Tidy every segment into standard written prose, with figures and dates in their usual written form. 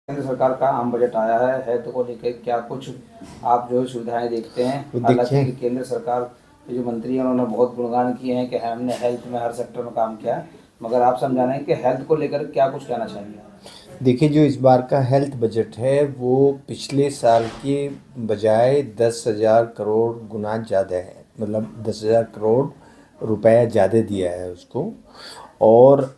केंद्र सरकार का आम बजट आया है हेल्थ को लेकर क्या कुछ आप जो सुविधाएं देखते हैं। तो हालांकि देखिए। केंद्र सरकार के जो मंत्री हैं उन्होंने बहुत गुणगान किए हैं कि हमने हेल्थ में हर सेक्टर में काम किया है, मगर आप समझाना है कि हेल्थ को लेकर क्या कुछ कहना चाहेंगे। देखिए, जो इस बार का हेल्थ बजट है वो पिछले साल के बजाय 10,000 करोड़ गुना ज़्यादा है। मतलब 10,000 करोड़ रुपया ज़्यादा दिया है उसको। और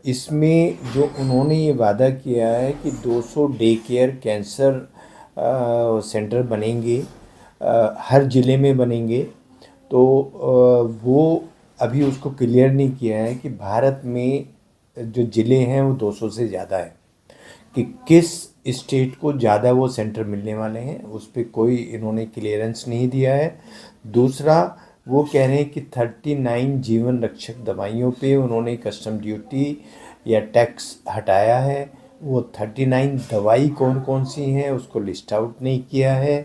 इसमें जो उन्होंने ये वादा किया है कि 200 डे केयर कैंसर सेंटर बनेंगे, हर ज़िले में बनेंगे। तो वो अभी उसको क्लियर नहीं किया है कि भारत में जो ज़िले हैं वो 200 से ज़्यादा है, कि किस स्टेट को ज़्यादा वो सेंटर मिलने वाले हैं, उस पर कोई इन्होंने क्लियरेंस नहीं दिया है। दूसरा, वो कह रहे हैं कि 39 जीवन रक्षक दवाइयों पे उन्होंने कस्टम ड्यूटी या टैक्स हटाया है। वो 39 दवाई कौन कौन सी हैं उसको लिस्ट आउट नहीं किया है।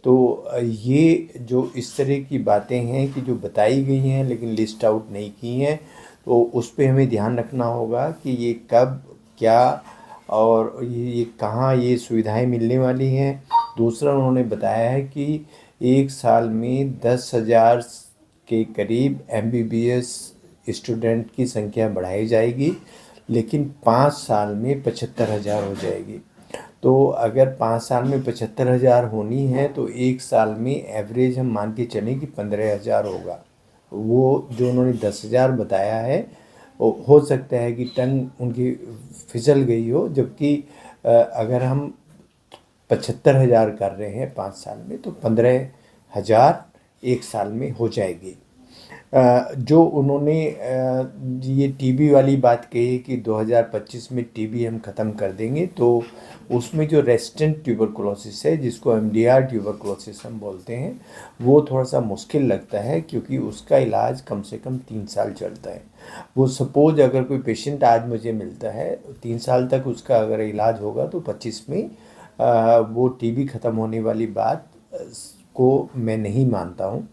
तो ये जो इस तरह की बातें हैं कि जो बताई गई हैं लेकिन लिस्ट आउट नहीं की हैं, तो उस पे हमें ध्यान रखना होगा कि ये कब, क्या और ये कहाँ ये सुविधाएं मिलने वाली हैं। दूसरा, उन्होंने बताया है कि एक साल में 10,000 के करीब एमबीबीएस स्टूडेंट की संख्या बढ़ाई जाएगी, लेकिन 5 साल में 75,000 हो जाएगी। तो अगर 5 साल में 75,000 होनी है तो एक साल में एवरेज हम मान के चलें कि 15,000 होगा। वो जो उन्होंने 10,000 बताया है, हो सकता है कि टंग उनकी फिसल गई हो, जबकि अगर हम 75,000 कर रहे हैं 5 साल में तो 15,000 एक साल में हो जाएगी। जो उन्होंने ये टीबी वाली बात कही कि 2025 में टीबी हम ख़त्म कर देंगे, तो उसमें जो रेजिस्टेंट ट्यूबरकुलोसिस है, जिसको एमडीआर ट्यूबरकुलोसिस हम बोलते हैं, वो थोड़ा सा मुश्किल लगता है क्योंकि उसका इलाज कम से कम 3 साल चलता है। वो सपोज अगर कोई पेशेंट आज मुझे मिलता है, 3 साल तक उसका अगर इलाज होगा तो 25 में वो टीबी ख़त्म होने वाली बात को मैं नहीं मानता हूँ।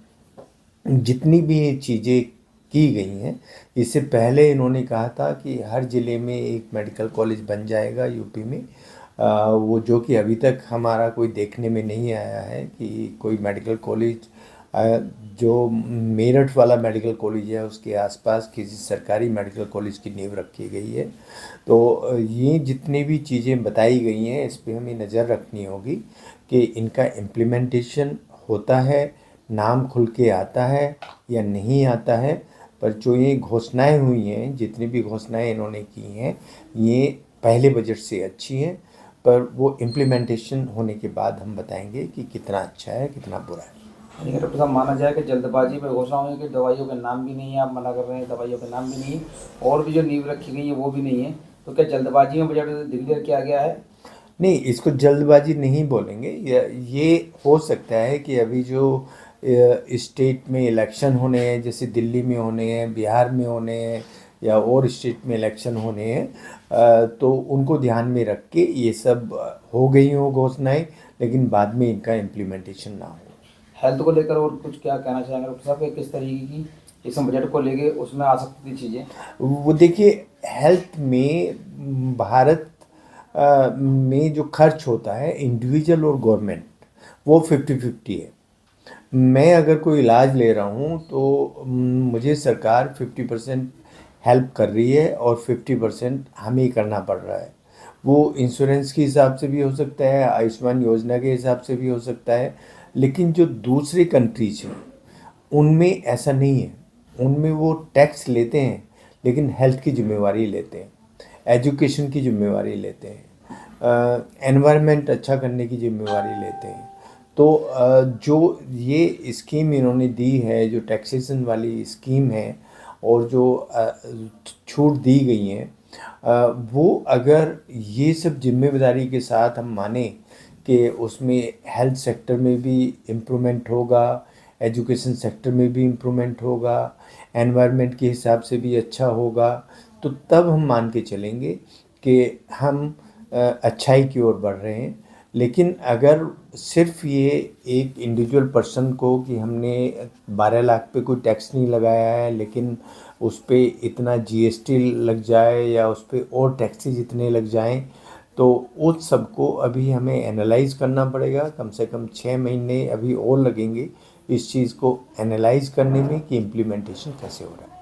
जितनी भी ये चीज़ें की गई हैं, इससे पहले इन्होंने कहा था कि हर ज़िले में एक मेडिकल कॉलेज बन जाएगा यूपी में। वो जो कि अभी तक हमारा कोई देखने में नहीं आया है कि कोई मेडिकल कॉलेज, जो मेरठ वाला मेडिकल कॉलेज है उसके आसपास किसी सरकारी मेडिकल कॉलेज की नींव रखी गई है। तो ये जितनी भी चीज़ें बताई गई हैं इस पे हमें नज़र रखनी होगी कि इनका इम्प्लीमेंटेशन होता है, नाम खुल के आता है या नहीं आता है। पर जो ये घोषणाएं हुई हैं, जितनी भी घोषणाएं इन्होंने की हैं, ये पहले बजट से अच्छी हैं। पर वो इम्प्लीमेंटेशन होने के बाद हम बताएंगे कि कितना अच्छा है कितना बुरा है। यानी डॉक्टर साहब माना जाए कि जल्दबाजी में घोषणा हुई कि दवाइयों के नाम भी नहीं है, आप मना कर रहे हैं दवाइयों के नाम भी नहीं है और भी जो नींव रखी गई है वो भी नहीं है, तो क्या जल्दबाजी में बजट डिक्लेयर किया गया है। नहीं, इसको जल्दबाजी नहीं बोलेंगे। ये हो सकता है कि अभी जो स्टेट में इलेक्शन होने हैं, जैसे दिल्ली में होने हैं, बिहार में होने हैं या और स्टेट में इलेक्शन होने हैं, तो उनको ध्यान में रख के ये सब हो गई हो घोषणाएं, लेकिन बाद में इनका इम्प्लीमेंटेशन ना हो। हेल्थ को लेकर और कुछ क्या कहना चाहेंगे डॉक्टर साहब कि किस तरीके की इस बजट को लेके उसमें आ सकती थी चीज़ें। वो देखिए, हेल्थ में भारत में जो खर्च होता है इंडिविजुअल और गवर्नमेंट, वो 50-50 है। मैं अगर कोई इलाज ले रहा हूँ तो मुझे सरकार 50% हेल्प कर रही है और 50% हमें ही करना पड़ रहा है। वो इंश्योरेंस के हिसाब से भी हो सकता है, आयुष्मान योजना के हिसाब से भी हो सकता है। लेकिन जो दूसरी कंट्रीज हैं उनमें ऐसा नहीं है। उनमें वो टैक्स लेते हैं लेकिन हेल्थ की जिम्मेवारी लेते हैं, एजुकेशन की जिम्मेवारी लेते हैं, एनवायरनमेंट अच्छा करने की जिम्मेवारी लेते हैं। तो जो ये स्कीम इन्होंने दी है, जो टैक्सेशन वाली स्कीम है और जो छूट दी गई हैं, वो अगर ये सब जिम्मेदारी के साथ हम माने कि उसमें हेल्थ सेक्टर में भी इम्प्रूवमेंट होगा, एजुकेशन सेक्टर में भी इम्प्रूवमेंट होगा, एनवायरनमेंट के हिसाब से भी अच्छा होगा, तो तब हम मान के चलेंगे कि हम अच्छाई की ओर बढ़ रहे हैं। लेकिन अगर सिर्फ ये एक इंडिविजुअल पर्सन को कि हमने 12 लाख पे कोई टैक्स नहीं लगाया है लेकिन उस पे इतना जीएसटी लग जाए या उस पे और टैक्सेस इतने लग जाएं, तो उस सबको अभी हमें एनालाइज करना पड़ेगा, कम से कम 6 महीने अभी और लगेंगे इस चीज़ को एनालाइज करने में कि इम्प्लीमेंटेशन कैसे हो रहा है।